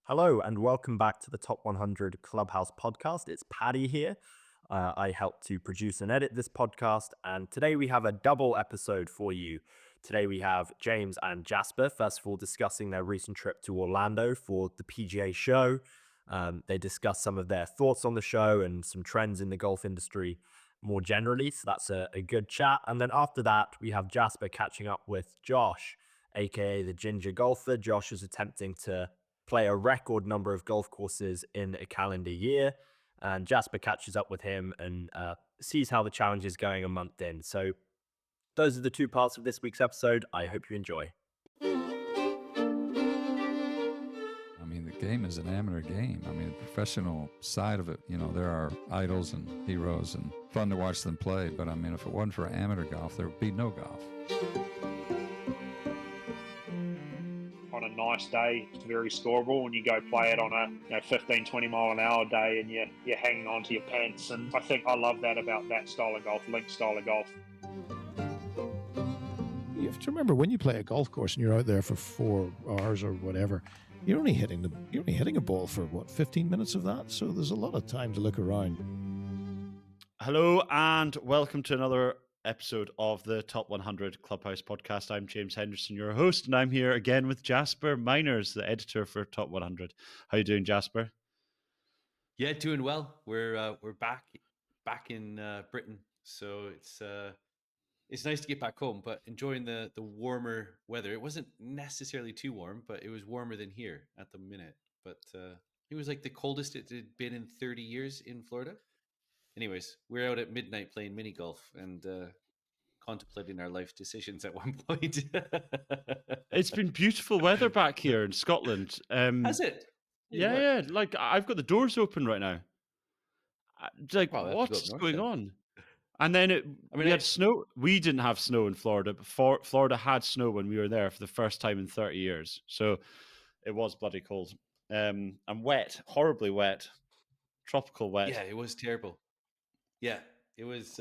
Hello and welcome back to the Top 100 Clubhouse podcast. It's Paddy here. I help to produce and edit this podcast, and today we have a double episode for you. Today we have James and Jasper, first of all, discussing their recent trip to Orlando for the PGA Show. They discuss some of their thoughts on the show and some trends in the golf industry more generally, so that's a good chat. And then after that, we have Jasper catching up with Josh, aka the Ginger Golfer. Josh is attempting to play a record number of golf courses in a calendar year. And Jasper catches up with him and sees how the challenge is going a month in. So those are the two parts of this week's episode. I hope you enjoy. I mean, the game is an amateur game. I mean, the professional side of it, there are idols and heroes and fun to watch them play. But I mean, if it wasn't for amateur golf, there would be no golf. On a nice day, it's very scoreable. When you go play it on a 15, 20 mile an hour day and you're hanging on to your pants. And I think I love that about that style of golf, link style of golf. You have to remember, when you play a golf course and you're out there for 4 hours or whatever, you're only hitting a ball for 15 minutes of that. So there's a lot of time to look around. Hello and welcome to another episode of the Top 100 Clubhouse podcast. I'm James Henderson, your host, and I'm here again with Jasper Miners, the editor for Top 100. How you doing, Jasper? Yeah, doing well. We're back in Britain, so it's nice to get back home, but enjoying the warmer weather. It wasn't necessarily too warm, but it was warmer than here at the minute. But it was like the coldest it had been in 30 years in Florida. Anyways, we're out at midnight playing mini golf and contemplating our life decisions at one point. It's been beautiful weather back here in Scotland. Has it? Yeah. Like, I've got the doors open right now. Like, Well, what's going on? And then we had snow. We didn't have snow in Florida, but Florida had snow when we were there for the first time in 30 years. So it was bloody cold. And wet, horribly wet, tropical wet. Yeah, it was terrible. Yeah, it was.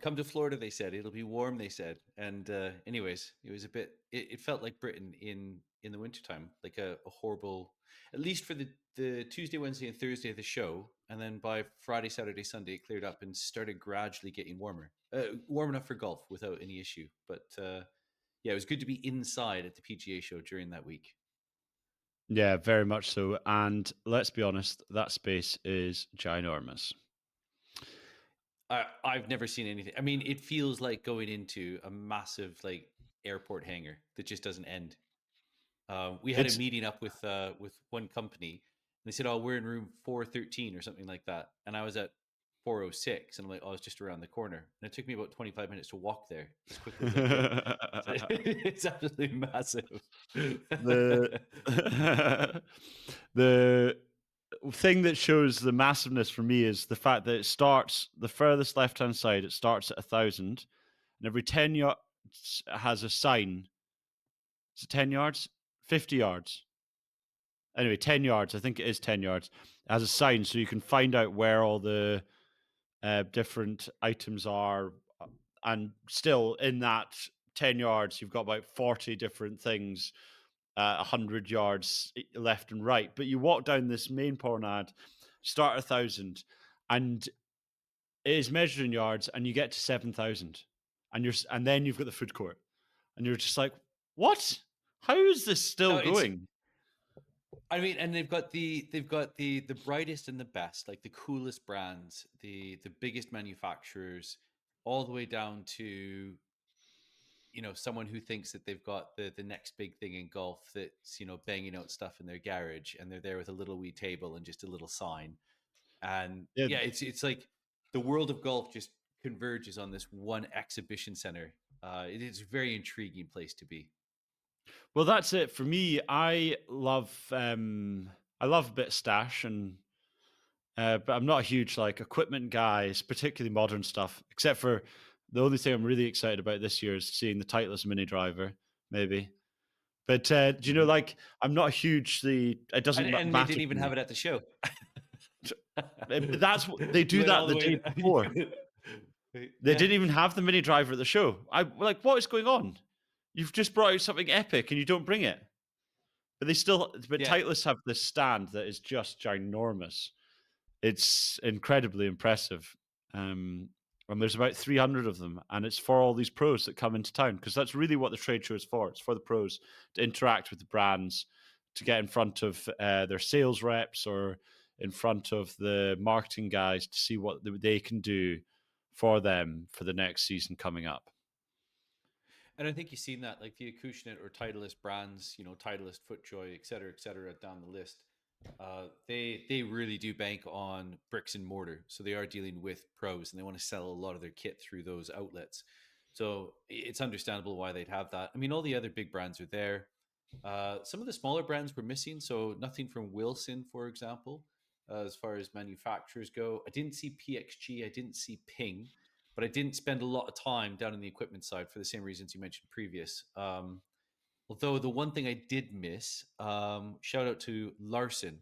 Come to Florida, they said. It'll be warm, they said. And anyways, it was a bit. It felt like Britain in the wintertime, like a horrible. At least for the Tuesday, Wednesday, and Thursday of the show, and then by Friday, Saturday, Sunday, it cleared up and started gradually getting warmer. Warm enough for golf without any issue. But it was good to be inside at the PGA Show during that week. Yeah, very much so. And let's be honest, that space is ginormous. I've never seen anything. I mean, it feels like going into a massive airport hangar that just doesn't end. We had a meeting up with one company, and they said, "Oh, we're in room 413 or something like that," and I was at 406, and I'm like, "Oh, it's just around the corner." And it took me about 25 minutes to walk there as quickly as I could. It's absolutely massive. The thing that shows the massiveness for me is the fact that it starts the furthest left-hand side. It starts at 1,000, and every 10 yards has a sign. Is it 10 yards? 50 yards. Anyway, 10 yards. I think it is 10 yards. It has a sign, so you can find out where all the different items are. And still, in that 10 yards, you've got about 40 different things. 100 yards left and right, but you walk down this main promenade, start at 1,000, and it is measured in yards, and you get to 7,000, and then you've got the food court, and you're just like, what? How is this still going? I mean, and they've got the brightest and the best, like the coolest brands, the biggest manufacturers, all the way down to someone who thinks that they've got the next big thing in golf that's, banging out stuff in their garage, and they're there with a little wee table and just a little sign. And it's like the world of golf just converges on this one exhibition center. It is a very intriguing place to be. Well, that's it for me. I love a bit of stash, and but I'm not a huge equipment guy, particularly modern stuff, except for the only thing I'm really excited about this year is seeing the Titleist mini driver, maybe. But do you know, I'm not a hugely. It doesn't. And they didn't even have it at the show. That's what they do that the day before. They didn't even have the mini driver at the show. What is going on? You've just brought out something epic and you don't bring it. but Yeah. Titleist have this stand that is just ginormous. It's incredibly impressive. And there's about 300 of them, and it's for all these pros that come into town, because that's really what the trade show is for. It's for the pros to interact with the brands, to get in front of their sales reps or in front of the marketing guys to see what they can do for them for the next season coming up. And I think you've seen that, like the Acushnet or Titleist brands, Titleist, FootJoy, et cetera, down the list. They really do bank on bricks and mortar, so they are dealing with pros, and they want to sell a lot of their kit through those outlets. So it's understandable why they'd have that. I mean, all the other big brands are there. Some of the smaller brands were missing, so nothing from Wilson, for example, as far as manufacturers go. I didn't see PXG, I didn't see Ping, but I didn't spend a lot of time down in the equipment side for the same reasons you mentioned previous. Although the one thing I did miss, shout out to Larson.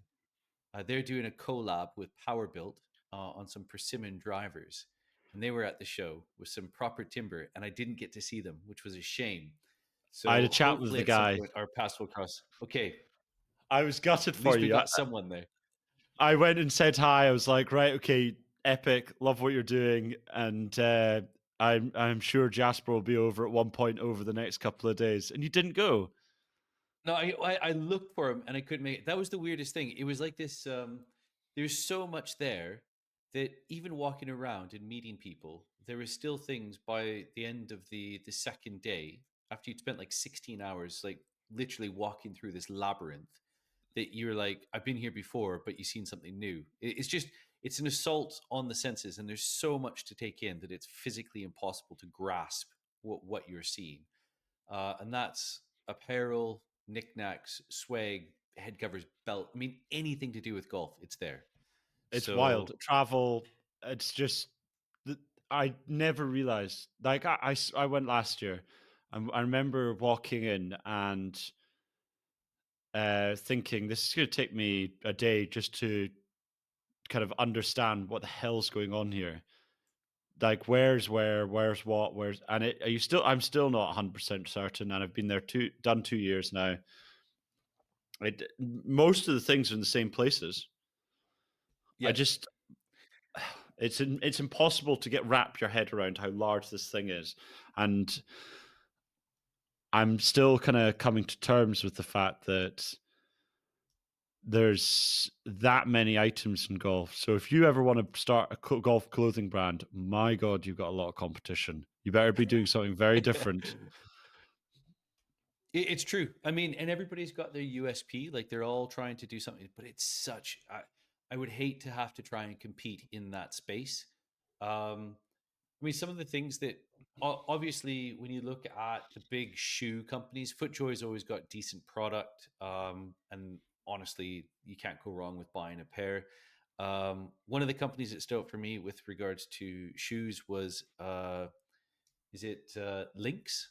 They're doing a collab with Powerbuilt on some persimmon drivers, and they were at the show with some proper timber, and I didn't get to see them, which was a shame. I had a So chat with hopefully the at some guy. point our paths will cross. Okay, I was gutted at for least we you. got someone there. I went and said hi. I was like, right, okay, epic, love what you're doing, and I'm sure Jasper will be over at one point over the next couple of days. And you didn't go. No, I looked for him and I couldn't make it. That was the weirdest thing. It was like this. There's so much there that even walking around and meeting people, there were still things by the end of the second day, after you'd spent like 16 hours, like literally walking through this labyrinth, that you're like, I've been here before, but you've seen something new. It's just, it's an assault on the senses, and there's so much to take in that it's physically impossible to grasp what you're seeing. And that's apparel, knickknacks, swag, head covers, belt. I mean, anything to do with golf, it's there. It's So wild. Travel, it's just, I never realized. Like, I went last year. I remember walking in and thinking, this is going to take me a day just to kind of understand what the hell's going on here. Like, where's where, where's what, where's, and are you still, I'm still not 100% certain, and I've been there done 2 years now. Most of the things are in the same places. I yeah, just, it's impossible to wrap your head around how large this thing is, and I'm still kind of coming to terms with the fact that there's that many items in golf. So if you ever want to start a golf clothing brand, my God, you've got a lot of competition. You better be doing something very different. It's true. I mean, and everybody's got their USP. Like they're all trying to do something, but it's such. I would hate to have to try and compete in that space. I mean, some of the things that obviously, when you look at the big shoe companies, FootJoy's always got decent product, and honestly, you can't go wrong with buying a pair. One of the companies that stood out for me with regards to shoes was, is it Lynx?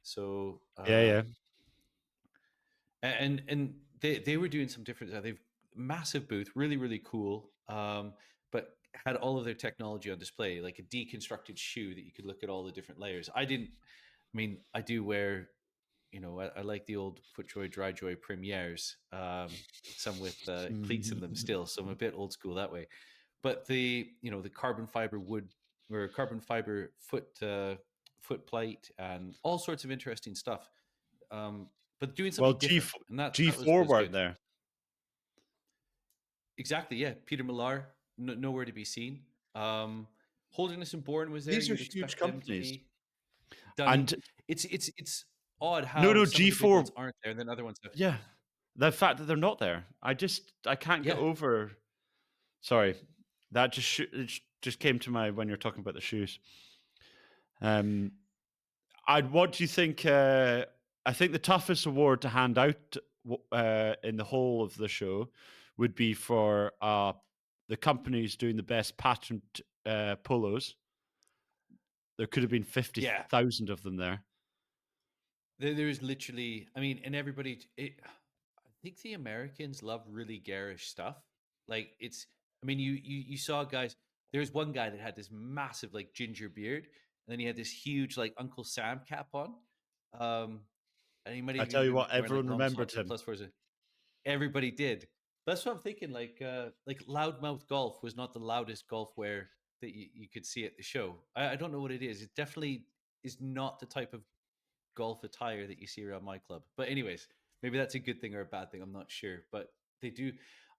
So Yeah, yeah. and they were doing some different. They've massive booth, really cool. But had all of their technology on display, like a deconstructed shoe that you could look at all the different layers. I didn't. I mean, I do wear. I like the old FootJoy, DryJoy Premieres, some with cleats in them still. So I'm a bit old school that way. But the carbon fiber wood or carbon fiber foot plate and all sorts of interesting stuff. But doing Well, something different, and that G4 was weren't good. there. Exactly, yeah. Peter Millar, nowhere to be seen. Holderness and Bourne was there. These are You'd huge expect them to companies. be. Dunning. And It's odd no, how no, some of the big G4, ones aren't there, and then other ones have. yeah. The fact that they're not there, I can't get Yeah, over. Sorry, that it just came to my when you're talking about the shoes. What do you think? I think the toughest award to hand out in the whole of the show would be for the companies doing the best patent polos. There could have been yeah. 50,000 of them there. There's literally, I mean, and everybody. I think the Americans love really garish stuff. Like it's, I mean, you saw guys. There's one guy that had this massive like ginger beard, and then he had this huge like Uncle Sam cap on. And he might I have tell even you been what, wearing like everyone Long remembered Saunter him. plus fours. everybody did. That's what I'm thinking. Like loudmouth golf was not the loudest golf wear that you could see at the show. I don't know what it is. It definitely is not the type of golf attire that you see around my club. But anyways, maybe that's a good thing or a bad thing. I'm not sure. But they do.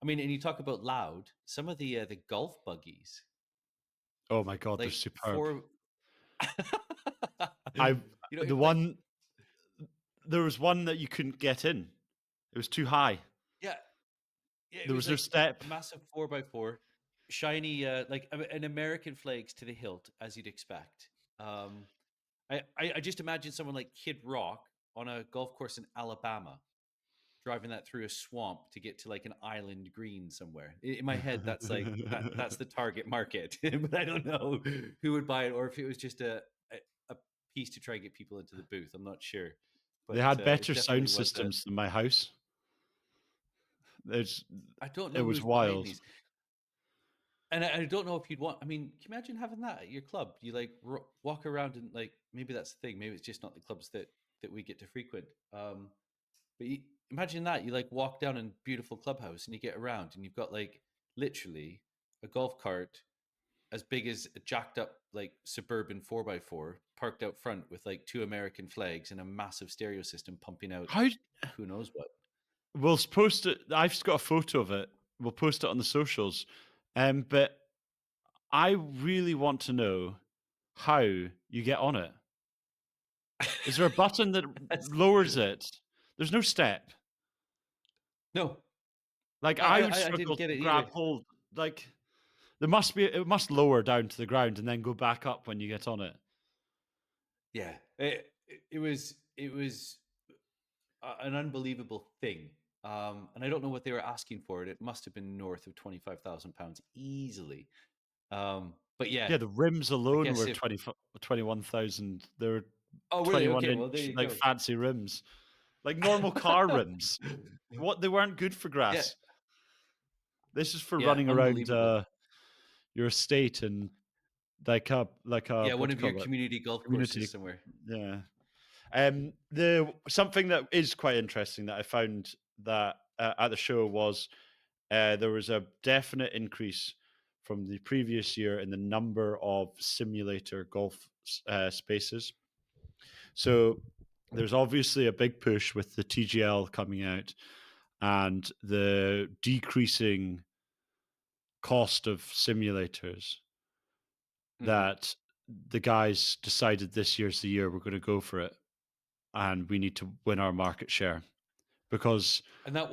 I mean, and you talk about loud. Some of the golf buggies, Oh my god, they're like superb. for I you know, the like one there was one that you couldn't get in. It was too high. yeah, yeah, it There was was no like step. a massive 4x4, shiny, like an American flags to the hilt, as you'd expect. Um, I just imagine someone like Kid Rock on a golf course in Alabama, driving that through a swamp to get to like an island green somewhere. In my head, that's like that's the target market, but I don't know who would buy it, or if it was just a piece to try and get people into the booth. I'm not sure, They but had it better definitely sound was a. systems than my house. There's, I don't it know was who's buying wild. these. And I don't know if you'd want. I mean, can you imagine having that at your club? You like walk around and like maybe that's the thing. Maybe it's just not the clubs that we get to frequent. But imagine that you like walk down in beautiful clubhouse and you get around and you've got like literally a golf cart as big as a jacked up like suburban 4x4 parked out front with like two American flags and a massive stereo system pumping out How who knows what. we'll post it. I've just got a photo of it. We'll post it on the socials. But I really want to know how you get on it. Is there a button that That's, lowers it? There's no step. no, Like I, I would I struggle didn't get to it grab either. hold. Like there must be. It must lower down to the ground and then go back up when you get on it. Yeah, it was an unbelievable thing. And I don't know what they were asking for it. It must have been north of £25,000 easily. But yeah, Yeah, the rims I alone guess were if 21,000. They were oh really 21 okay, well there inch, you like go. fancy rims, like normal car rims. What they weren't good for Yeah, grass. This is for yeah, running around unbelievable. your estate and like a Yeah, what one do you of your call it? community golf courses Community. somewhere. Yeah. The something that is quite interesting that I found that at the show was there was a definite increase from the previous year in the number of simulator golf spaces. So there's obviously a big push with the TGL coming out and the decreasing cost of simulators Hmm. that the guys decided this year's the year we're going to go for it and we need to win our market share because And that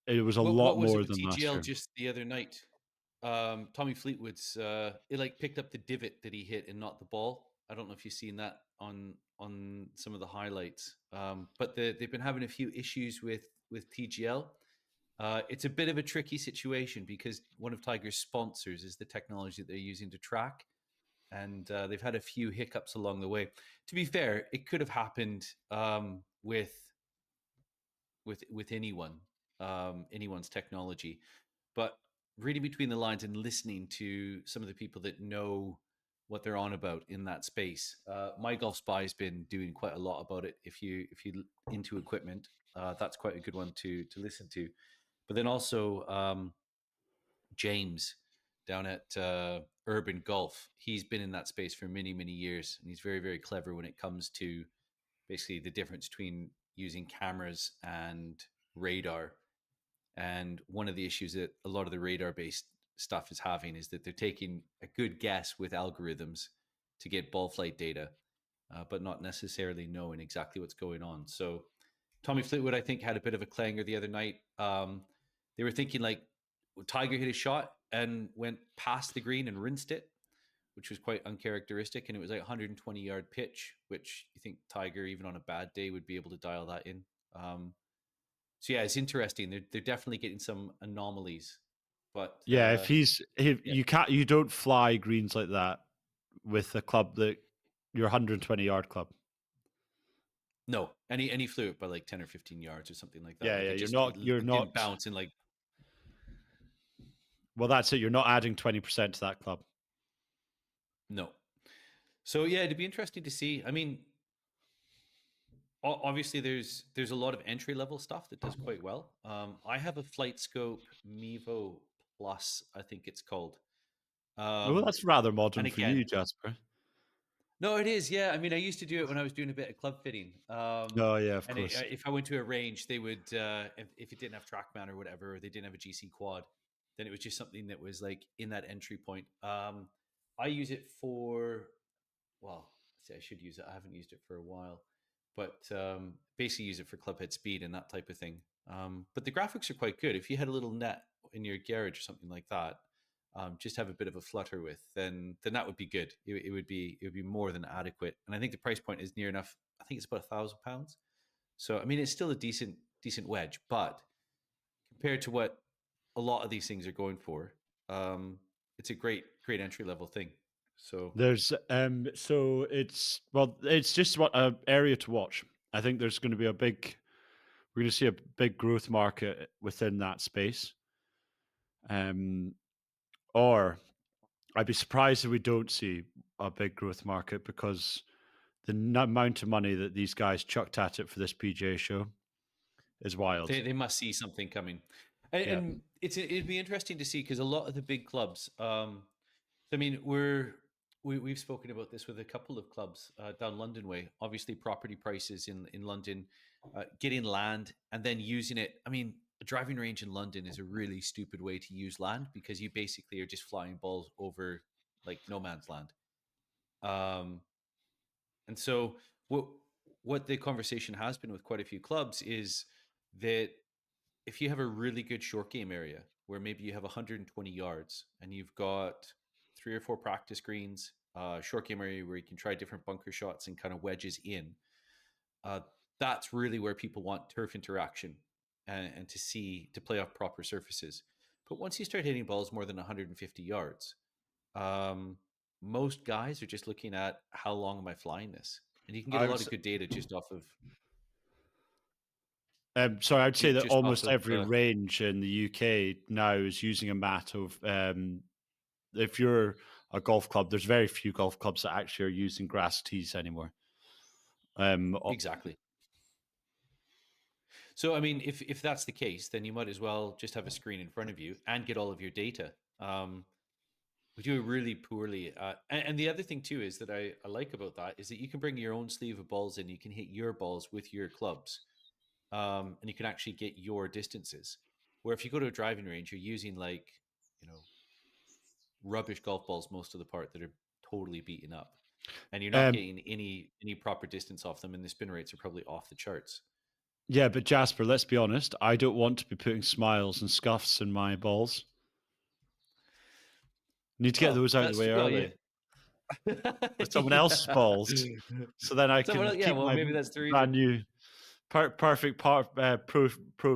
it was a what lot was it more with than last TGL year. just the other night? Tommy Fleetwood's it like picked up the divot that he hit and not the ball. I don't know if you've seen that on some of the highlights. But they've been having a few issues with TGL. It's a bit of a tricky situation because one of Tiger's sponsors is the technology that they're using to track, and they've had a few hiccups along the way. To be fair, it could have happened with anyone, anyone's technology. But reading between the lines and listening to some of the people that know what they're on about in that space, my golf spy has been doing quite a lot about it. If you into equipment, that's quite a good one to listen to. But then also James down at Urban Golf, he's been in that space for many many years, and he's very very clever when it comes to basically the difference between using cameras and radar. And one of the issues that a lot of the radar based stuff is having is that they're taking a good guess with algorithms to get ball flight data, but not necessarily knowing exactly what's going on. So Tommy Fleetwood, I think, had a bit of a clanger the other night. They were thinking like Tiger hit a shot and went past the green and rinsed it, which was quite uncharacteristic. And it was like a 120-yard pitch, which you think Tiger, even on a bad day, would be able to dial that in. So yeah, it's interesting. They're definitely getting some anomalies, but Yeah, if yeah, you don't fly greens like that with a club that your 120-yard club. no, and he flew it by like 10 or 15 yards or something like that. Yeah, Like yeah, it just you're it didn't not. bounce and like Well, that's it. You're not adding 20% to that club. no. So yeah, it'd be interesting to see. I mean, Obviously, there's a lot of entry level stuff that does quite well. I have a Flight Scope Mevo Plus, I think it's called. Well, that's rather And modern for again, you, Jasper. no, it is. Yeah, I mean, I used to do it when I was doing a bit of club fitting. Oh, yeah, of And course. if I went to a range, they would, if it didn't have TrackMan or whatever, or they didn't have a GC quad, then it was just something that was like in that entry point. I use it for, well, see, I should use it. I haven't used it for a while, but basically use it for club head speed and that type of thing. But the graphics are quite good. If you had a little net in your garage or something like that, just have a bit of a flutter with, then that would be good. It would be more than adequate. And I think the price point is near enough. I think it's about £1,000. So I mean, it's still a decent wedge, but compared to what a lot of these things are going for, it's a great entry level thing. So There's so it's just what a area to watch. I think there's going to be we're going to see a big growth market within that space. Or I'd be surprised if we don't see a big growth market, because the amount of money that these guys chucked at it for this PGA show is wild. they must see something coming, Yeah. and it'd be interesting to see, because a lot of the big clubs. I mean, we've spoken about this with a couple of clubs down London way. Obviously, property prices in London, getting land and then using it. I mean, a driving range in London is a really stupid way to use land, because you basically are just flying balls over like no man's land. Um, and so what the conversation has been with quite a few clubs is that if you have a really good short game area where maybe you have 120 yards and you've got 3 or 4 practice greens, short game area where you can try different bunker shots and kind of wedges in, uh, that's really where people want turf interaction, and to play off proper surfaces. But once you start hitting balls more than 150 yards, um, most guys are just looking at how long am I flying this, and you can get a I lot was of good data just off of sorry, I'd say that just off almost of. every range in the UK now is using a mat of. If you're a golf club, there's very few golf clubs that actually are using grass tees anymore. Exactly. So, I mean, if that's the case, then you might as well just have a screen in front of you and get all of your data. We do it really poorly. And the other thing too is that I like about that is that you can bring your own sleeve of balls in. You can hit your balls with your clubs, and you can actually get your distances. Where if you go to a driving range, you're using like, you know, rubbish golf balls most of the part that are totally beaten up, and you're not um, getting any proper distance off them, and the spin rates are probably off the charts. yeah, but Jasper, let's be honest. I don't want to be putting smiles and scuffs in my balls. Need to get Oh, those out of the that's way well, yeah. early with someone else's balls, so then I Someone can else, yeah. keep Well, my maybe that's the brand reason. new Pro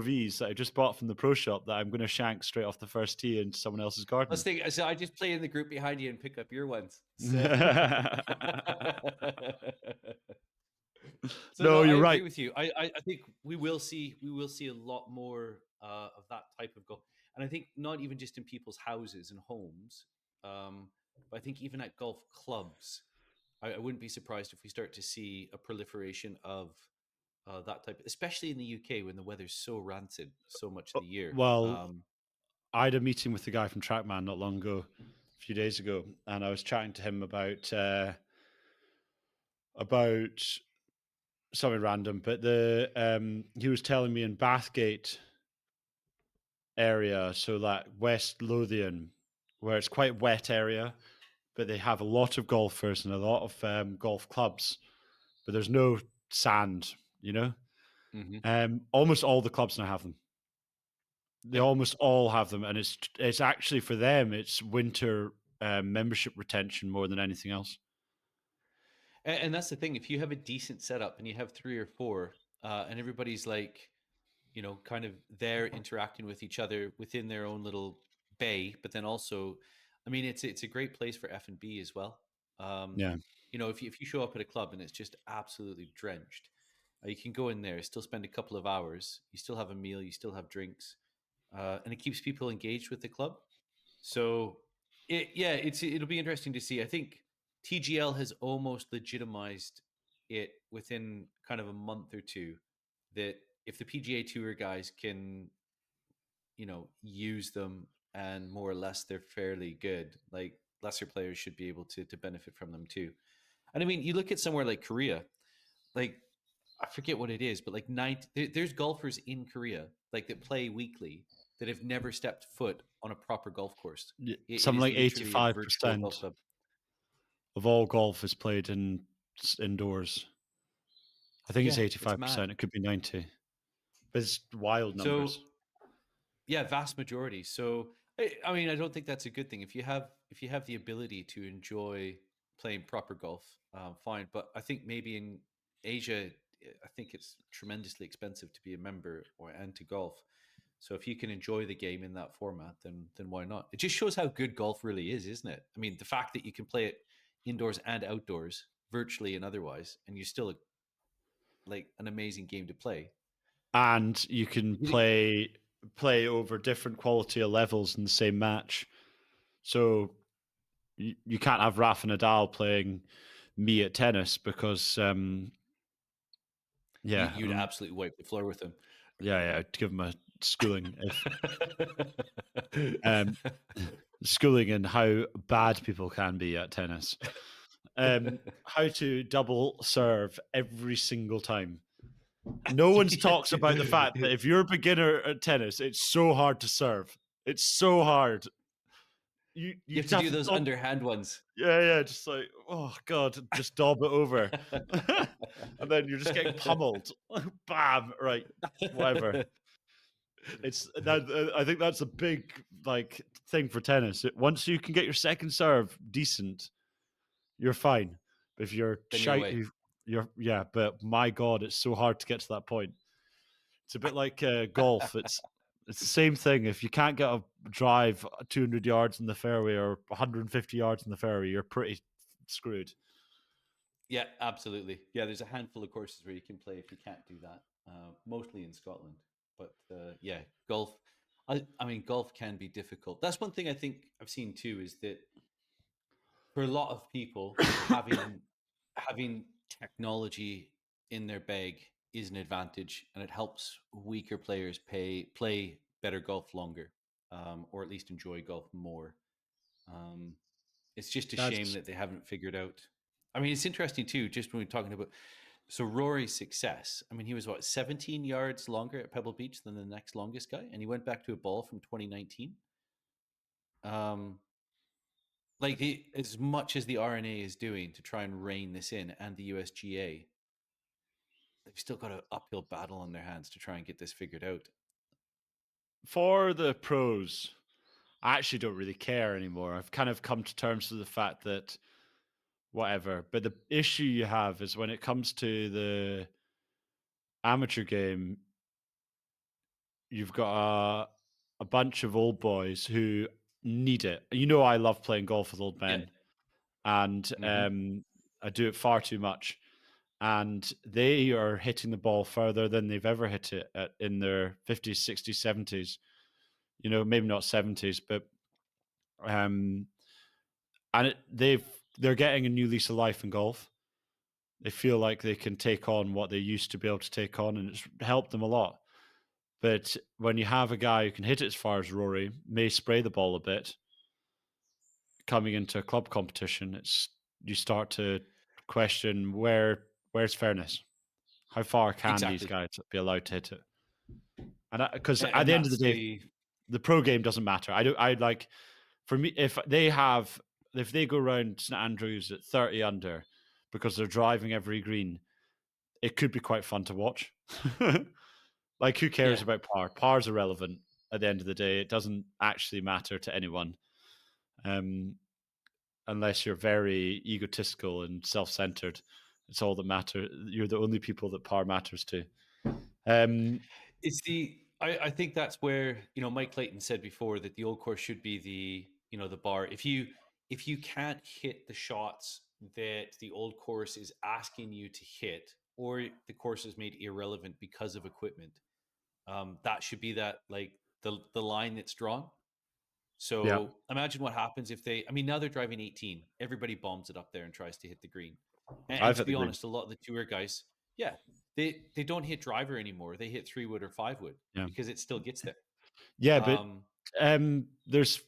V's that I just bought from the pro shop that I'm going to shank straight off the first tee into someone else's Let's garden. think. So I just play in the group behind you and pick up your ones. So, so No, no, I you're agree right. with you. I think we will see a lot more of that type of golf, and I think not even just in people's houses and homes, but I think even at golf clubs, I wouldn't be surprised if we start to see a proliferation of that type, especially in the UK when the weather's so rancid so much of the year. Well, I had a meeting with the guy from TrackMan not long ago, a few days ago, and I was chatting to him about something random. But he was telling me in Bathgate area, so that West Lothian, where it's quite wet area, but they have a lot of golfers and a lot of golf clubs, but there's no sand, you know. Mhm. Almost all the clubs now have them. They Yep. almost all have them, and it's actually for them. It's winter membership retention more than anything else. And that's the thing. If you have a decent setup and you have 3 or 4, and everybody's like, kind of there interacting with each other within their own little bay, but then also, I mean, it's a great place for F&B as well. Um, Yeah. if you show up at a club and it's just absolutely drenched, you can go in there, still spend a couple of hours, you still have a meal, you still have drinks, and it keeps people engaged with the club. So it'll be interesting to see. I think TGL has almost legitimized it within kind of a month or two that if the PGA Tour guys can, use them and more or less they're fairly good, like lesser players should be able to benefit from them too. And I mean, you look at somewhere like Korea, like I forget what it is, but like there's golfers in Korea like that play weekly that have never stepped foot on a proper golf course. It Something is like literally a virtual golf 85% club. of all golf is played indoors. I think it's Yeah, it's mad. 85%. It could be 90. But it's wild So numbers. yeah, vast majority. So I mean, I don't think that's a good thing. If you have the ability to enjoy playing proper golf, fine. But I think maybe in Asia, I think it's tremendously expensive to be a member and to golf. So if you can enjoy the game in that format, then why not? It just shows how good golf really is, isn't it? I mean, the fact that you can play it indoors and outdoors, virtually and otherwise, and you still like an amazing game to play. And you can You think- play over different quality of levels in the same match. So you can't have Rafa Nadal playing me at tennis because You'd absolutely wipe the floor with them. I'd give him a schooling if schooling in how bad people can be at tennis. How to double serve every single time. No one's talks about the fact that if you're a beginner at tennis, it's so hard to serve. It's so hard. You You have to do those underhand ones. Yeah, just like, oh god, just dob it over, and then you're just getting pummeled. Bam, right, whatever. It's that. I think that's a big thing for tennis. Once you can get your second serve decent, you're fine. But if you're Then you're away. you're. But my god, it's so hard to get to that point. It's a bit like golf. It's the same thing. If you can't get a drive 200 yards in the fairway or 150 yards in the fairway, you're pretty screwed. Yeah, absolutely. Yeah, there's a handful of courses where you can play if you can't do that, mostly in Scotland. But yeah, golf. I mean, golf can be difficult. That's one thing I think I've seen too is that for a lot of people, having technology in their bag is an advantage, and it helps weaker players play better golf longer, or at least enjoy golf more. Um, it's just a shame That's that they haven't figured out. I mean, it's interesting too. Just when we're talking about Rory's success, I mean, he was what 17 yards longer at Pebble Beach than the next longest guy, and he went back to a ball from 2019. Um, like as much as the RNA is doing to try and rein this in, and the USGA, they've still got an uphill battle on their hands to try and get this figured out. for the pros. I actually don't really care anymore. I've kind of come to terms with the fact that whatever. But the issue you have is when it comes to the amateur game, you've got a bunch of old boys who need it. You know, I love playing golf with old Yeah. men, and Mm-hmm. I do it far too much. And they are hitting the ball further than they've ever hit it in their 50s, 60s, 70s. You know, maybe not 70s, but and they're getting a new lease of life in golf. They feel like they can take on what they used to be able to take on, and it's helped them a lot. But when you have a guy who can hit it as far as Rory, may spray the ball a bit, coming into a club competition, you start to question where's fairness? How far can these Exactly. guys be allowed to hit it? And because at And the end of the that's day, the the pro game doesn't matter. I like for me if they go around St Andrews at 30 under because they're driving every green, it could be quite fun to watch. Like, who cares yeah. about par? Par's irrelevant at the end of the day. It doesn't actually matter to anyone, unless you're very egotistical and self-centered. It's all that matters. You're the only people that par matters to. It's I think that's where, Mike Clayton said before that the old course should be the bar. If you can't hit the shots that the old course is asking you to hit, or the course is made irrelevant because of equipment, that should be that, like, the line that's drawn. Yeah, So imagine what happens if I mean, now they're driving 18. Everybody bombs it up there and tries to hit the green. And I've to hit the be green. honest, a lot of the tour guys, Yeah, they don't hit driver anymore. They hit 3-wood or 5-wood Yeah. because it still gets there. Yeah, but there's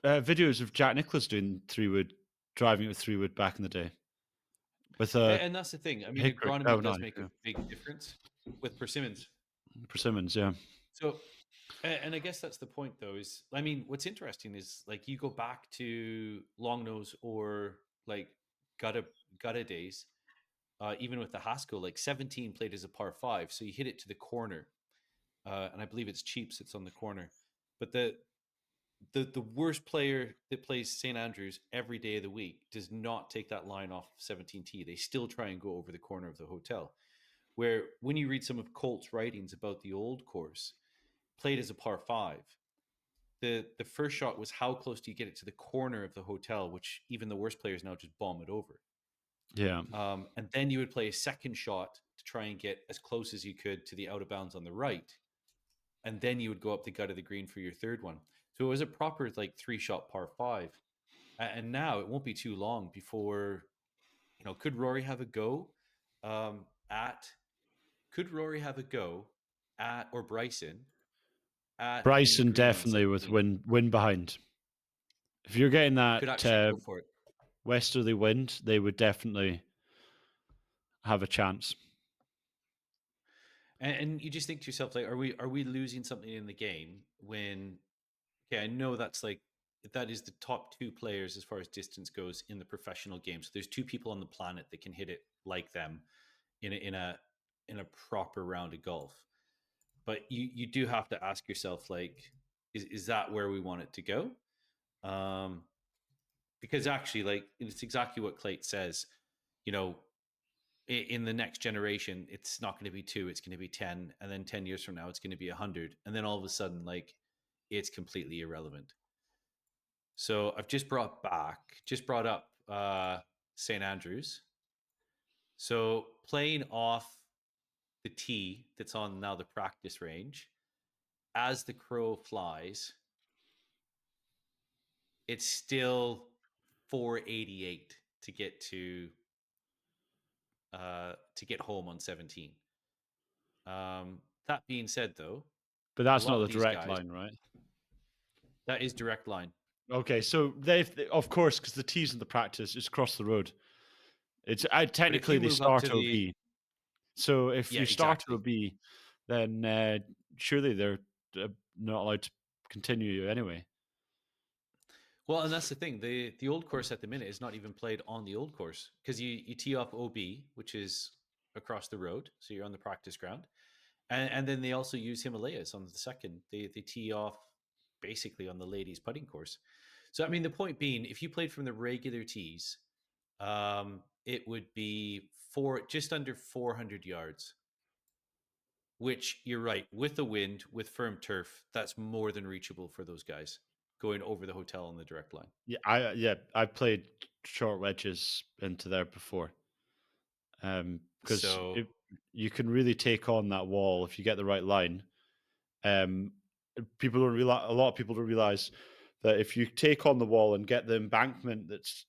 videos of Jack Nicklaus doing 3-wood, driving with 3-wood back in the day with a And that's the thing. I mean, Hickory. agronomy Oh, does nice. make a Yeah. big difference with persimmons. Persimmons. Yeah. So, and I guess that's the point, though. Is I mean, what's interesting is like you go back to longnose or like gutta days, even with the Haskell, like 17 played as a par 5, so you hit it to the corner, and I believe it's Cheaps that's on the corner, but the worst player that plays St Andrews every day of the week does not take that line off 17T. They still try and go over the corner of the hotel. Where when you read some of Colt's writings about the old course, played as a par 5, the first shot was how close do you get it to the corner of the hotel, which even the worst players now just bomb it over. Yeah. And then you would play a second shot to try and get as close as you could to the out of bounds on the right. And then you would go up the gut of the green for your third one. So it was a proper like 3-shot par 5. And now it won't be too long before, could Rory have a go could Rory have a go at, or Bryson, at the Bryson green on definitely with 17? wind behind. If you're getting Could that actually go for it. westerly wind, they would definitely have a chance. And you just think to yourself, like, are we losing something in the game when? Okay, I know that is the top 2 players as far as distance goes in the professional game. So there's 2 people on the planet that can hit it like them in a proper round of golf. But you do have to ask yourself, like, is that where we want it to go? Because actually, like, it's exactly what Clayt says. You know, in the next generation, it's not going to be 2, it's going to be 10, and then 10 years from now, it's going to be 100, and then all of a sudden, like, it's completely irrelevant. So I've just brought up St. Andrews. So playing off the tee that's on now the practice range, as the crow flies, it's still 488 to get home on 17. That being said, though, But a that's lot not of the these direct guys, line, right? that is direct line. Okay, so of course, because the tees in the practice is across the road. It's technically they move up start to OB. So if Yeah, you start exactly. OB, then surely they're not allowed to continue anyway. Well, and that's the thing. The old course at the minute is not even played on the old course because you tee off OB, which is across the road, so you're on the practice ground, and then they also use Himalayas on the second. They tee off basically on the ladies' putting course. So I mean, the point being, if you played from the regular tees, it would be just under 400 yards. Which you're right, with the wind, with firm turf, that's more than reachable for those guys going over the hotel on the direct line. Yeah, I've played short wedges into there before. Because So you can really take on that wall if you get the right line. People don't realize. A lot of people don't realize that if you take on the wall and get the embankment that's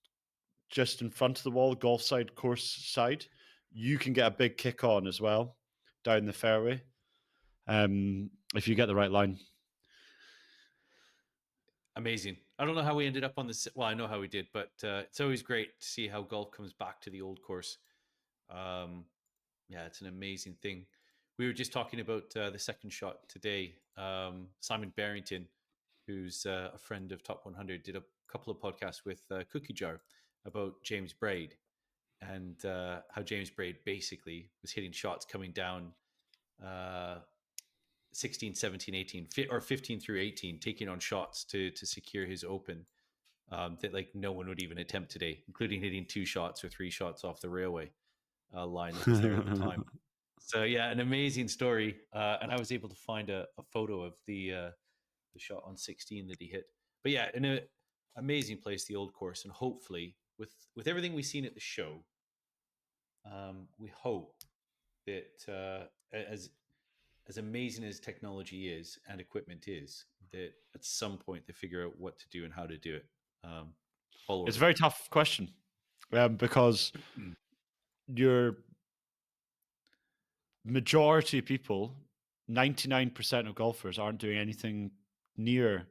just in front of the wall, golf side, course side, you can get a big kick on as well down the fairway. If you get the right line. amazing. I don't know how we ended up on this. Well, I know how we did, but it's always great to see how golf comes back to the old course. Yeah, it's an amazing thing. We were just talking about the second shot today. Simon Barrington, who's a friend of Top 100, did a couple of podcasts with Cookie Jar about James Braid and how James Braid basically was hitting shots coming down 16, 17, 18, or 15 through 18, taking on shots to secure his open that like no one would even attempt today, including hitting 2 shots or 3 shots off the railway line that was there at the time. So yeah, an amazing story. And I was able to find a photo of the shot on 16 that he hit. But yeah, in an amazing place, the old course, and hopefully with everything we've seen at the show, we hope that as amazing as technology is and equipment is, that at some point they figure out what to do and how to do it. It's a very tough question because you're majority of people, 99% of golfers aren't doing anything near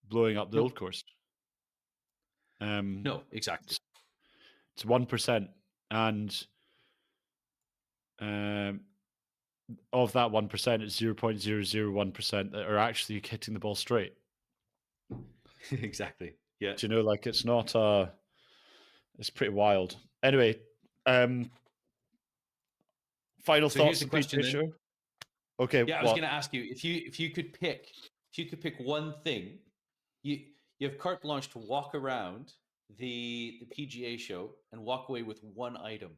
blowing up the Nope. old course. No, exactly. It's 1%, and of that 1%, it's 0.001% that are actually hitting the ball straight. Exactly. Yeah. Do you know, like it's not it's pretty wild. Anyway, final So here's thoughts the on question PGA then. Show? Okay, Yeah, I was what? going to ask you if you could pick one thing, you have carte blanche to walk around the PGA Show and walk away with one item.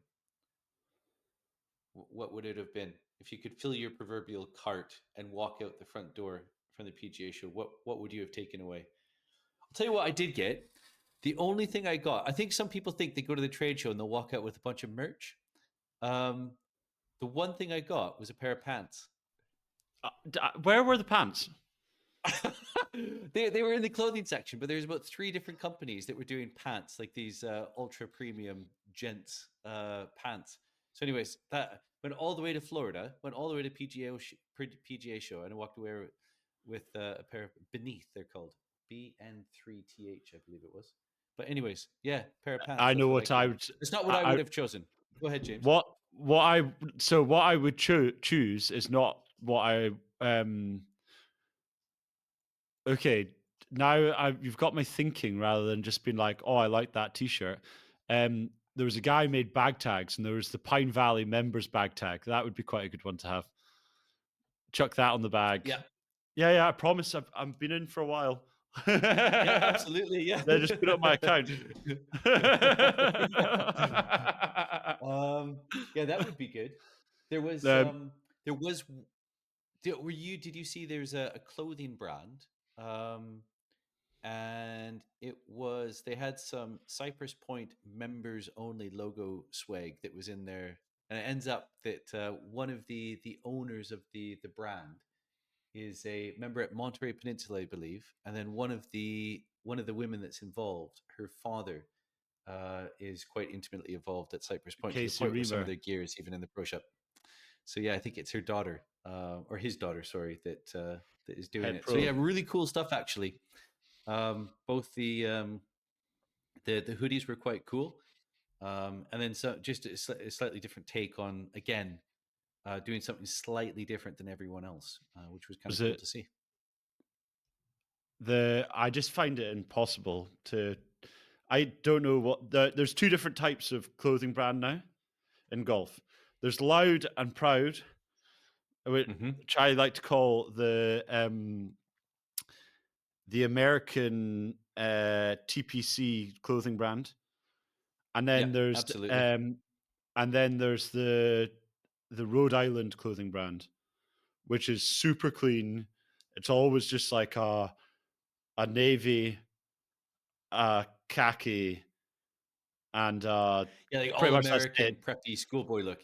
What would it have been if you could fill your proverbial cart and walk out the front door from the PGA Show? What would you have taken away? I'll tell you what I did get. The only thing I got, I think some people think they go to the trade show and they'll walk out with a bunch of merch. The one thing I got was a pair of pants. Where were the pants? They were in the clothing section, but there's about 3 different companies that were doing pants, like these ultra premium gents pants. So, anyways, that went all the way to Florida, went all the way to PGA Show, and I walked away with a pair of Beneath. They're called BN3TH, I believe it was. But anyways, yeah, pair of pants. I That's know what what I I came. would. It's not what I would have chosen. Go ahead, James. What I would choose is not what I okay. Now you've got me thinking rather than just being like, oh, I like that T-shirt. There was a guy who made bag tags, and there was the Pine Valley members bag tag. That would be quite a good one to have. Chuck that on the bag. Yeah. Yeah. I promise. I've been in for a while. Yeah, absolutely. Yeah. They just put it on my account. Yeah, that would be good. There was did you see there's a clothing brand, and they had some Cypress Point members only logo swag that was in there, and it ends up that one of the owners of the brand is a member at Monterey Peninsula, I believe, and then one of the women that's involved, her father is quite intimately involved at Cypress Point, to the Casey point where some of Reamer. their gear is even in the pro shop. So yeah, I think it's her daughter, or his daughter, sorry, that is doing Head it. pro. So yeah, really cool stuff actually. Both the hoodies were quite cool, and then just a slightly different take on, again, doing something slightly different than everyone else, which was kind of cool to see. I just find it impossible to. I don't know what there's 2 different types of clothing brand now in golf. There's Loud and Proud, which I like to call the American TPC clothing brand, and then there's absolutely. and then there's the Rhode Island clothing brand, which is super clean. It's always just like a navy, khaki, and like pretty all much that's American it. preppy schoolboy look.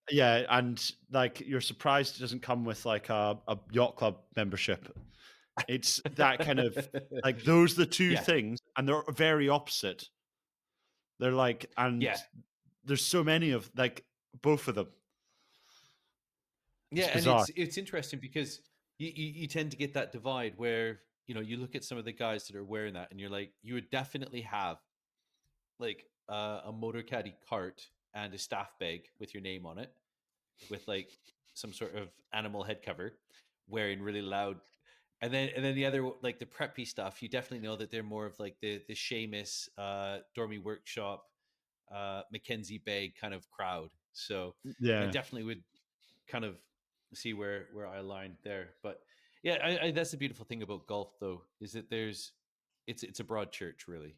Yeah, and like you're surprised it doesn't come with like a yacht club membership. It's that kind of like those are the 2 things, and they're very opposite. They're like, and there's so many of like both of them. Yeah, it's and it's interesting because you tend to get that divide where, you look at some of the guys that are wearing that, and you're like, you would definitely have like a motor caddy cart and a staff bag with your name on it, with like some sort of animal head cover, wearing really loud. And then the other, like the preppy stuff, you definitely know that they're more of like the Seamus, Dormy Workshop, Mackenzie Bay kind of crowd. So I definitely would kind of see where I aligned there. But yeah, I that's the beautiful thing about golf, though, is that it's a broad church, really.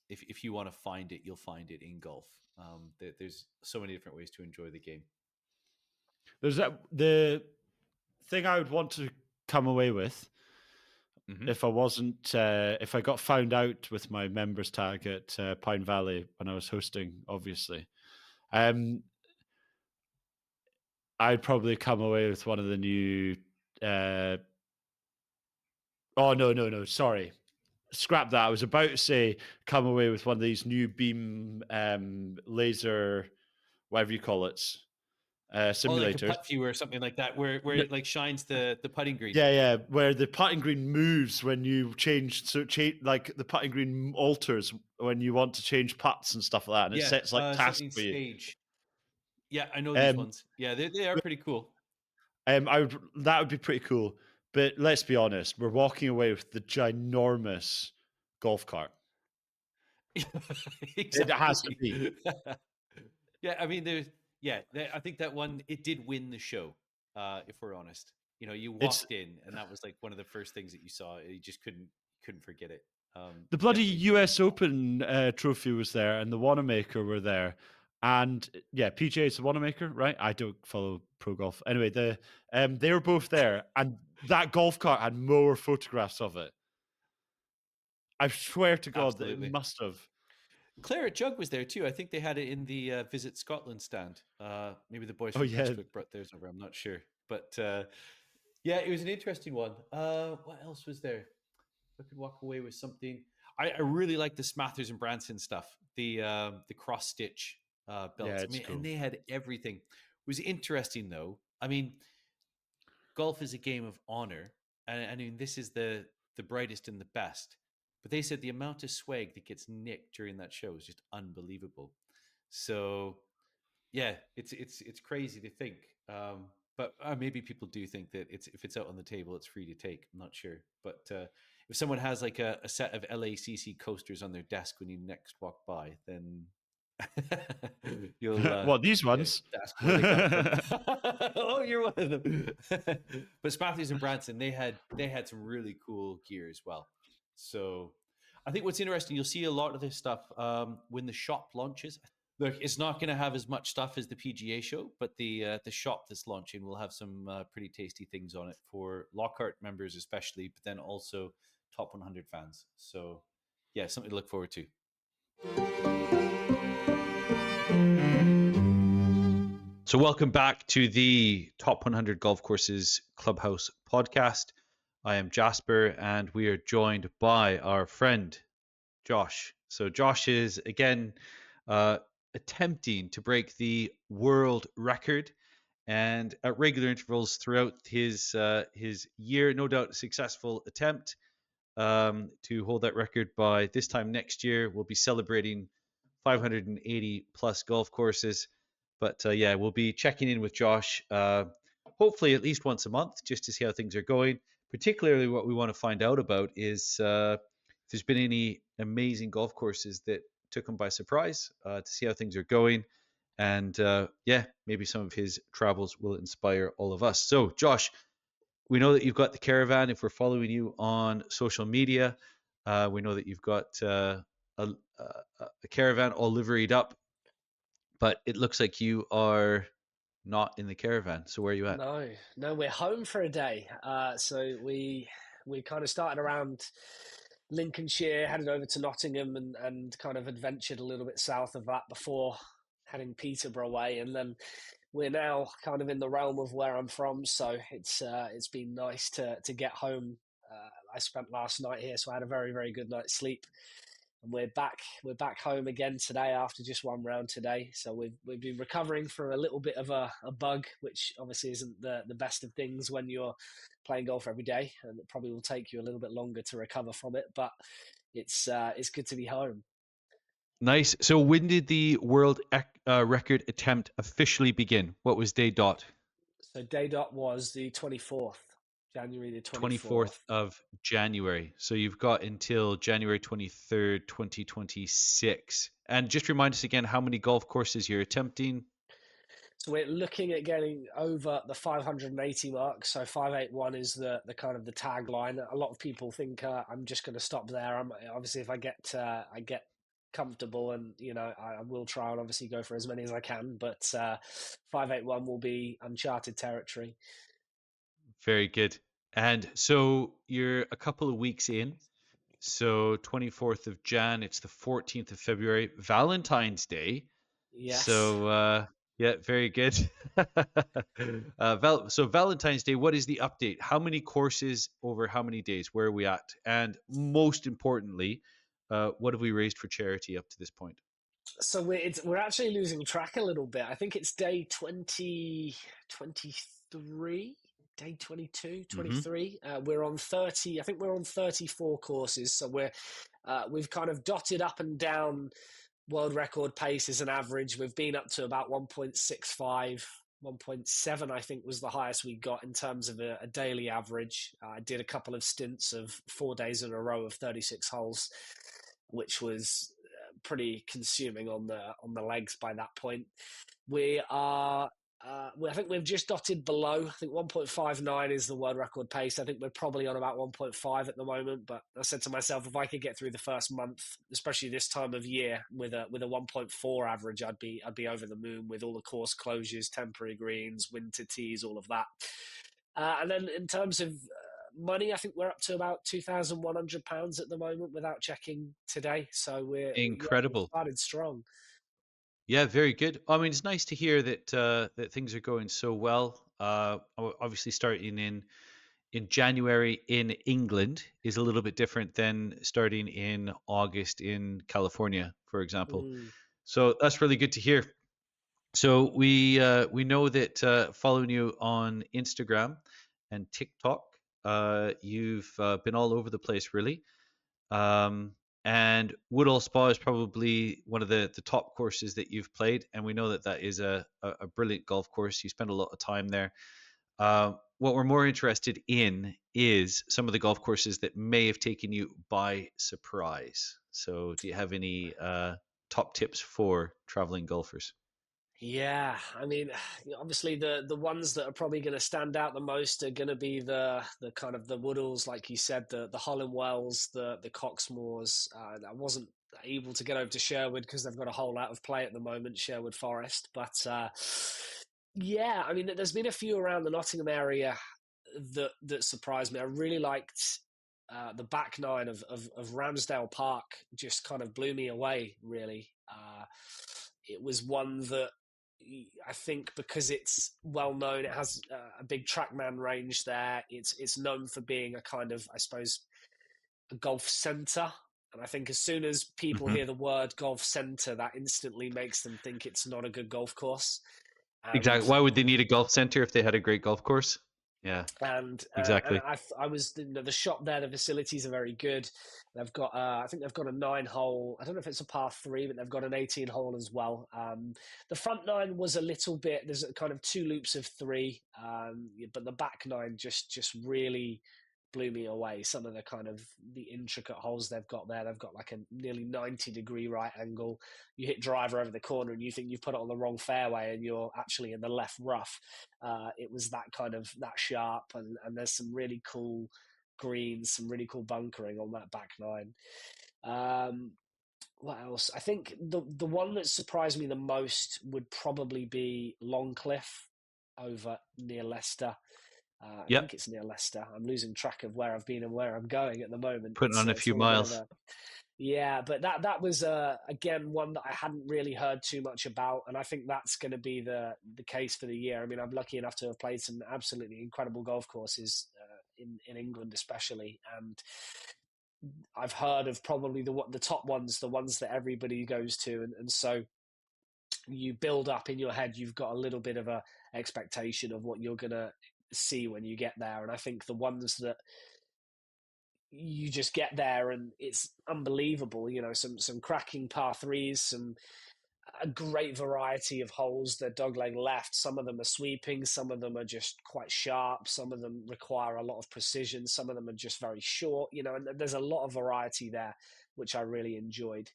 If you want to find it, you'll find it in golf. There's so many different ways to enjoy the game. There's the thing I would want to come away with if I wasn't if I got found out with my members tag at Pine Valley when I was hosting, obviously. I'd probably come away with one of the new no, sorry. Scrap that. I was about to say come away with one of these new beam laser, whatever you call it. Or like a simulators. putt view or something like that, where it like shines the putting green. Yeah, where the putting green moves when you change, like the putting green alters when you want to change putts and stuff like that, and it sets like tasks something for you. stage. Yeah, I know these Um, ones. Yeah, they are pretty cool. that would be pretty cool. But let's be honest, we're walking away with the ginormous golf cart. It has to be. Yeah, I mean, I think that one, it did win the show. If we're honest, you It's walked in and that was like one of the first things that you saw. You just couldn't forget it. the bloody Definitely. US Open trophy was there, and the Wanamaker were there, and yeah, PGA is the Wanamaker, right? I don't follow pro golf. Anyway, they were both there, and that golf cart had more photographs of it. I swear to God that it Absolutely. must have. Claret Jug was there too. I think they had it in the Visit Scotland stand. Maybe the boys Oh from yeah, Facebook brought theirs over. I'm not sure, but yeah, it was an interesting one. What else was there? I could walk away with something. I really like the Smathers and Branson stuff. The cross stitch yeah, belts. I it's mean, cool. and they had everything. It was interesting though. I mean, golf is a game of honor, and I mean this is the brightest and the best. But they said the amount of swag that gets nicked during that show is just unbelievable. So yeah, it's crazy to think. But maybe people do think that if it's out on the table, it's free to take. I'm not sure, but if someone has like a set of LACC coasters on their desk when you next walk by, then you'll What, these ones? ask where they come from. Oh, you're one of them. But Smatthews and Branson, they had some really cool gear as well. So I think what's interesting, you'll see a lot of this stuff when the shop launches. Look, it's not going to have as much stuff as the PGA Show, but the shop that's launching will have some pretty tasty things on it for Lockhart members, especially, but then also top 100 fans. So, yeah, something to look forward to. So, welcome back to the Top 100 Golf Courses Clubhouse podcast. I am Jasper, and we are joined by our friend Josh. So, Josh is again attempting to break the world record, and at regular intervals throughout his year, no doubt a successful attempt to hold that record. By this time next year, we'll be celebrating 580 plus golf courses. But yeah, we'll be checking in with Josh, hopefully at least once a month, just to see how things are going. Particularly, what we want to find out about is if there's been any amazing golf courses that took him by surprise, to see how things are going. And yeah, maybe some of his travels will inspire all of us. So, Josh, we know that you've got the caravan. If we're following you on social media, we know that you've got a caravan all liveried up, but it looks like you are not in the caravan. So where are you at? No, we're home for a day. So we kind of started around Lincolnshire, headed over to Nottingham, and kind of adventured a little bit south of that before heading Peterborough way, and then we're now kind of in the realm of where I'm from. So it's been nice to get home. I spent last night here, so I had a very, very good night's sleep. And we're back home again today after just one round today. So we've been recovering from a little bit of a bug, which obviously isn't the best of things when you're playing golf every day, and it probably will take you a little bit longer to recover from it. But it's good to be home. Nice. So when did the world record attempt officially begin? What was day dot? So day dot was the 24th. January the 24th of January. So you've got until January 23rd, 2026. And just remind us again how many golf courses you're attempting. So we're looking at getting over the 580 mark. So 581 is the kind of the tagline. A lot of people think I'm just going to stop there. Obviously, if I get comfortable, and I will try and obviously go for as many as I can. But 581 will be uncharted territory. Very good. And so you're a couple of weeks in. So 24th of Jan, it's the 14th of February, Valentine's Day. Yes. So yeah, very good. So Valentine's Day, what is the update? How many courses over how many days? Where are we at? And most importantly, what have we raised for charity up to this point? So we're actually losing track a little bit. I think it's day 23, day 22, Mm-hmm. 23. We're on 30. I think we're on 34 courses. So we've kind of dotted up and down world record pace as an average. We've been up to about 1.65, 1.7, I think was the highest we got in terms of a daily average. I did a couple of stints of 4 days in a row of 36 holes, which was pretty consuming on the legs by that point. We are I think we've just dotted below. I think 1.59 is the world record pace. I think we're probably on about 1.5 at the moment. But I said to myself, if I could get through the first month, especially this time of year, with a 1.4 average, I'd be over the moon with all the course closures, temporary greens, winter tees, all of that. And then in terms of money, I think we're up to about £2,100 at the moment without checking today. So we Incredible. started strong. Yeah, very good. I mean, it's nice to hear that that things are going so well. Obviously, starting in January in England is a little bit different than starting in August in California, for example. Mm. So that's really good to hear. So we know that following you on Instagram and TikTok, you've been all over the place, really. Um, and Woodall Spa is probably one of the top courses that you've played, and we know that that is a brilliant golf course. You spend a lot of time there. What we're more interested in is some of the golf courses that may have taken you by surprise. So, do you have any top tips for traveling golfers? Yeah, I mean, obviously the ones that are probably going to stand out the most are going to be the kind of the Woodalls, like you said, the Hollandwells, the Coxmoors. I wasn't able to get over to Sherwood because they've got a hole out of play at the moment, Sherwood Forest. But yeah, I mean, there's been a few around the Nottingham area that surprised me. I really liked the back nine of Ramsdale Park. Just kind of blew me away. Really, it was one that I think because it's well known, it has a big TrackMan range there. It's known for being a kind of, I suppose, a golf centre. And I think as soon as people Hmm. hear the word golf centre, that instantly makes them think it's not a good golf course. And Exactly. Why would they need a golf center if they had a great golf course? Yeah, and exactly. I was the shop there. The facilities are very good. They've got I think they've got a 9-hole. I don't know if it's a par three, but they've got an 18-hole as well. The front nine was a little bit. There's kind of two loops of three, but the back nine just really blew me away. Some of the kind of the intricate holes they've got there. They've got like a nearly 90-degree right angle. You hit driver over the corner and you think you've put it on the wrong fairway and you're actually in the left rough. It was that kind of that sharp, and there's some really cool greens, some really cool bunkering on that back nine. What else? I think the one that surprised me the most would probably be Longcliffe over near Leicester. I Yep. think it's near Leicester. I'm losing track of where I've been and where I'm going at the moment. Putting on a It's few all a bit of miles. a yeah, but that was again one that I hadn't really heard too much about, and I think that's going to be the case for the year. I mean, I'm lucky enough to have played some absolutely incredible golf courses in England, especially, and I've heard of probably the top ones, the ones that everybody goes to, and so you build up in your head. You've got a little bit of a expectation of what you're gonna see when you get there, and I think the ones that you just get there and it's unbelievable. You know, some cracking par threes, some a great variety of holes. They're dogleg left. Some of them are sweeping. Some of them are just quite sharp. Some of them require a lot of precision. Some of them are just very short. You know, and there's a lot of variety there, which I really enjoyed.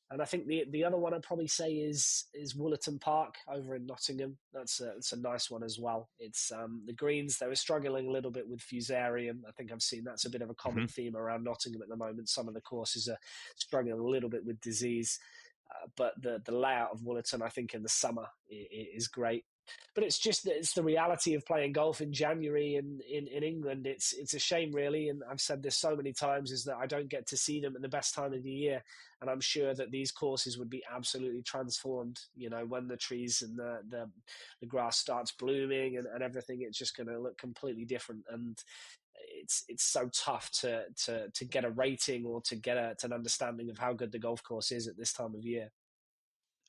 And I think the other one I'd probably say is Woollerton Park over in Nottingham. It's a nice one as well. It's the greens, they were struggling a little bit with Fusarium. I think I've seen that's a bit of a Hmm. common theme around Nottingham at the moment. Some of the courses are struggling a little bit with disease, but the layout of Woollerton, I think in the summer is great. But it's the reality of playing golf in January in England. It's a shame really, and I've said this so many times, is that I don't get to see them at the best time of the year. And I'm sure that these courses would be absolutely transformed, you know, when the trees and the grass starts blooming and everything. It's just going to look completely different, and it's so tough to get a rating or to get an understanding of how good the golf course is at this time of year.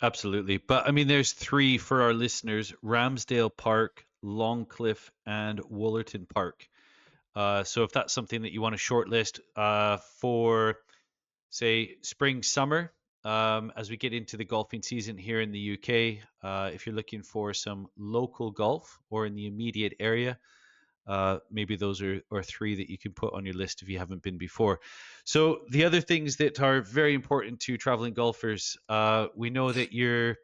Absolutely. But I mean, there's three for our listeners: Ramsdale Park, Longcliffe, and Woolerton Park. So if that's something that you want to shortlist for, say, spring, summer, as we get into the golfing season here in the UK, if you're looking for some local golf or in the immediate area, maybe those are three that you can put on your list if you haven't been before. So the other things that are very important to traveling golfers, we know that you're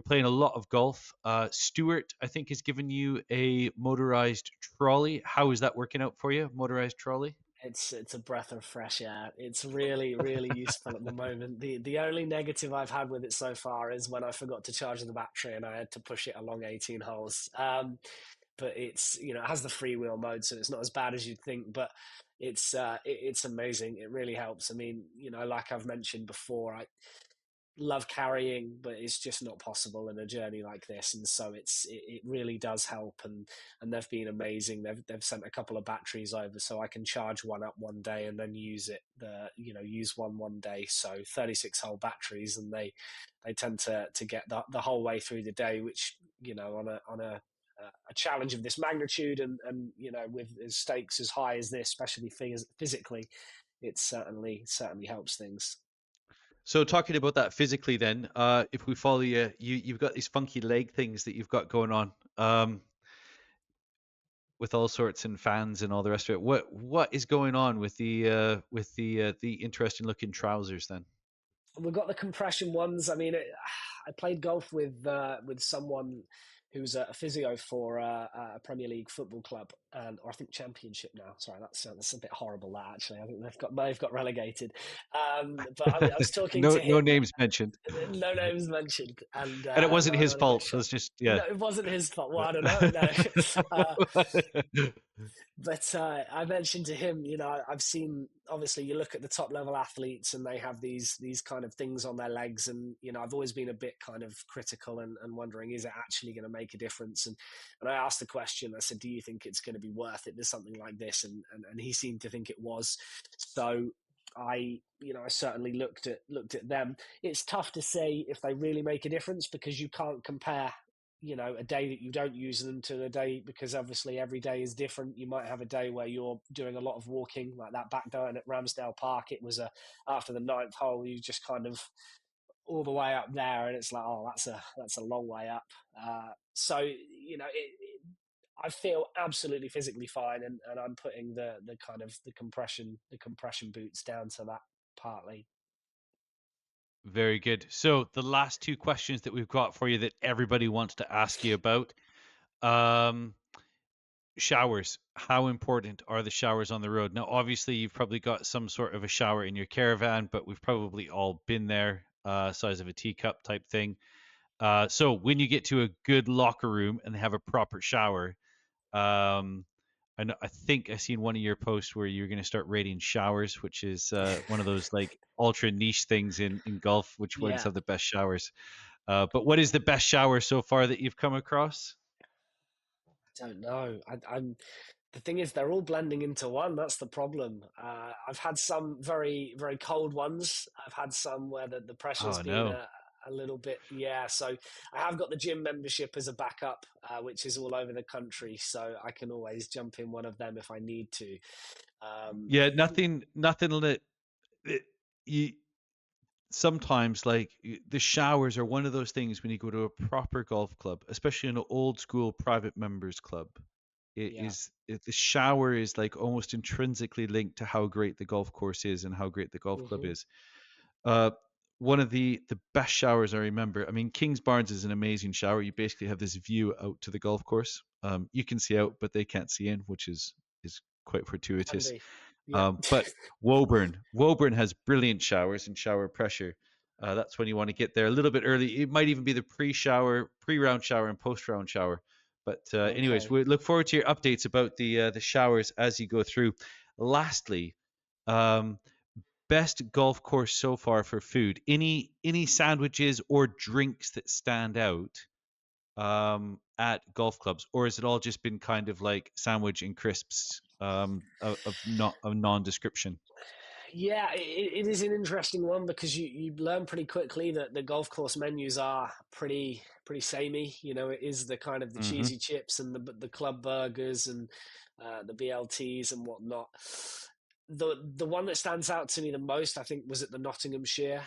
playing a lot of golf. Stuart, I think, has given you a motorized trolley. How is that working out for you? Motorized trolley? It's a breath of fresh air. It's really useful at the moment. The only negative I've had with it so far is when I forgot to charge the battery and I had to push it along 18 holes. But it's, it has the freewheel mode, so it's not as bad as you'd think. But it's amazing. It really helps. I mean, like I've mentioned before, I love carrying, but it's just not possible in a journey like this. And so it really does help. And they've been amazing. They've sent a couple of batteries over, so I can charge one up one day and then use it. Use one day. So 36-hole batteries, and they tend to get the whole way through the day, which on a challenge of this magnitude and with stakes as high as this, especially physically, it certainly helps things. So talking about that physically, then, if we follow you, you've got these funky leg things that you've got going on, with all sorts and fans and all the rest of it. What is going on with the interesting looking trousers then? We've got the compression ones. I mean, I played golf with someone who's a physio for a Premier League football club, or I think Championship now. Sorry, that's a bit horrible. That actually, I think they've got relegated. But I was talking No to him. names mentioned. No names mentioned, and And it wasn't no, his not a big fault. shot. It's just No, it wasn't his fault. Well, I don't know. No. But I mentioned to him, I've seen, obviously, you look at the top level athletes and they have these kind of things on their legs. And, I've always been a bit kind of critical and wondering, is it actually going to make a difference? And I asked the question, I said, do you think it's going to be worth it with something like this? And he seemed to think it was. So I certainly looked at them. It's tough to say if they really make a difference because you can't compare a day that you don't use them to a day, because obviously every day is different. You might have a day where you're doing a lot of walking, like that back nine at Ramsdale Park. It was after the ninth hole, you just kind of all the way up there, and it's like, oh, that's a long way up. So I feel absolutely physically fine, and I'm putting the kind of the compression boots down to that partly. Very good. So the last two questions that we've got for you that everybody wants to ask you about. Showers. How important are the showers on the road? Now, obviously, you've probably got some sort of a shower in your caravan, but we've probably all been there, size of a teacup type thing. So when you get to a good locker room and they have a proper shower, um, I think I seen one of your posts where you're going to start rating showers, which is one of those like ultra niche things in golf. Which ones Yeah. have the best showers? But what is the best shower so far that you've come across? I don't know. I'm the thing is, they're all blending into one. That's the problem. I've had some very, very cold ones. I've had some where the pressure's Oh been no. a little bit, yeah. So I have got the gym membership as a backup, which is all over the country. So I can always jump in one of them if I need to. Yeah, nothing that you sometimes like the showers are one of those things when you go to a proper golf club, especially an old school private members club. Yeah. The shower is like almost intrinsically linked to how great the golf course is and how great the golf club Mm-hmm. is. Uh, one of the best showers I remember. I mean, Kings Barnes is an amazing shower. You basically have this view out to the golf course. You can see out, but they can't see in, which is quite fortuitous. Handy. Yeah. But Woburn has brilliant showers and shower pressure. That's when you want to get there a little bit early. It might even be the pre-shower, pre-round shower, and post-round shower. But anyways, Okay. we look forward to your updates about the showers as you go through. Lastly, best golf course so far for food. Any sandwiches or drinks that stand out at golf clubs, or has it all just been kind of like sandwich and crisps of non-description? Yeah, it is an interesting one because you learn pretty quickly that the golf course menus are pretty samey. You know, it is the kind of the Hmm. cheesy chips and the club burgers and the BLTs and whatnot. The one that stands out to me the most, I think, was at the Nottinghamshire.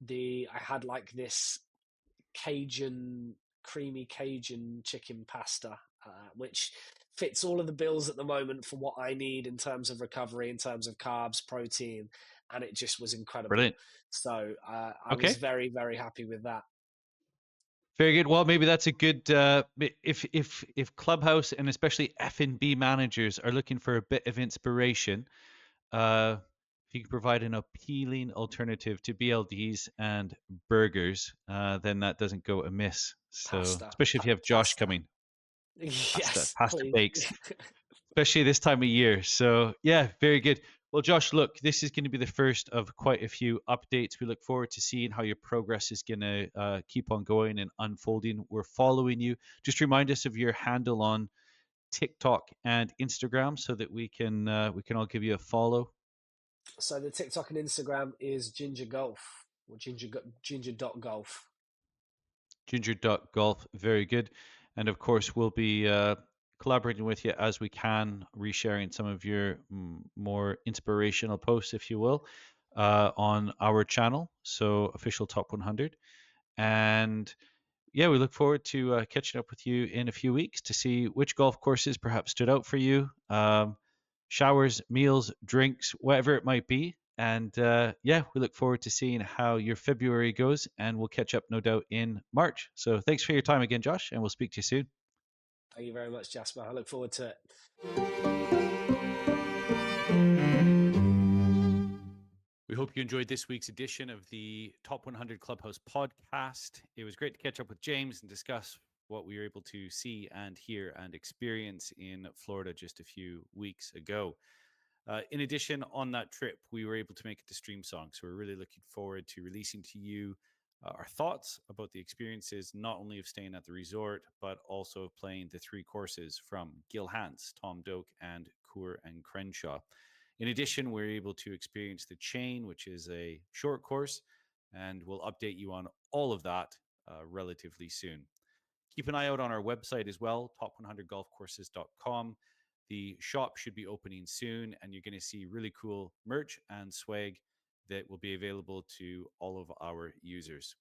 I had like this creamy Cajun chicken pasta, which fits all of the bills at the moment for what I need in terms of recovery, in terms of carbs, protein, and it just was incredible. Brilliant. So I was Okay. very, very happy with that. Very good. Well, maybe that's a good if Clubhouse and especially F&B managers are looking for a bit of inspiration, if you can provide an appealing alternative to BLDs and burgers, then that doesn't go amiss. So, especially if you have Josh Pasta. coming, Yes, pasta please. bakes, especially this time of year. So, yeah, very good. Well, Josh, look, this is going to be the first of quite a few updates. We look forward to seeing how your progress is going to keep on going and unfolding. We're following you. Just remind us of your handle on TikTok and Instagram so that we can all give you a follow. So the TikTok and Instagram is Ginger Golf or ginger.golf. Ginger.golf, very good. And of course, we'll be collaborating with you as we can, resharing some of your more inspirational posts, if you will, on our channel. So, official Top 100. And yeah, we look forward to catching up with you in a few weeks to see which golf courses perhaps stood out for you. Showers, meals, drinks, whatever it might be. And yeah, we look forward to seeing how your February goes, and we'll catch up, no doubt, in March. So thanks for your time again, Josh, and we'll speak to you soon. Thank you very much, Jasper. I look forward to it. We hope you enjoyed this week's edition of the Top 100 Clubhouse podcast. It was great to catch up with James and discuss what we were able to see and hear and experience in Florida just a few weeks ago. In addition, on that trip, we were able to make it to Stream Song. So we're really looking forward to releasing to you our thoughts about the experiences, not only of staying at the resort, but also of playing the three courses from Gil Hans, Tom Doak, and Coor and Crenshaw. In addition, we're able to experience the Chain, which is a short course, and we'll update you on all of that relatively soon. Keep an eye out on our website as well, top100golfcourses.com. The shop should be opening soon, and you're going to see really cool merch and swag that will be available to all of our users.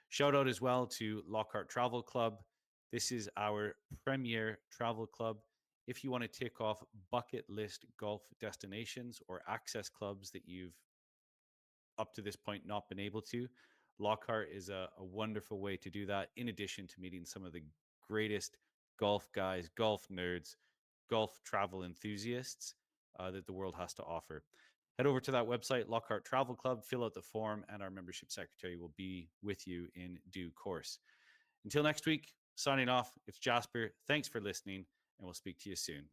Shout out as well to Lockhart Travel Club. This is our premier travel club. If you want to tick off bucket list golf destinations or access clubs that you've up to this point not been able to, Lockhart is a wonderful way to do that, in addition to meeting some of the greatest golf guys, golf nerds, golf travel enthusiasts that the world has to offer. Head over to that website, Lockhart Travel Club, fill out the form, and our membership secretary will be with you in due course. Until next week, signing off, it's Jasper. Thanks for listening, and we'll speak to you soon.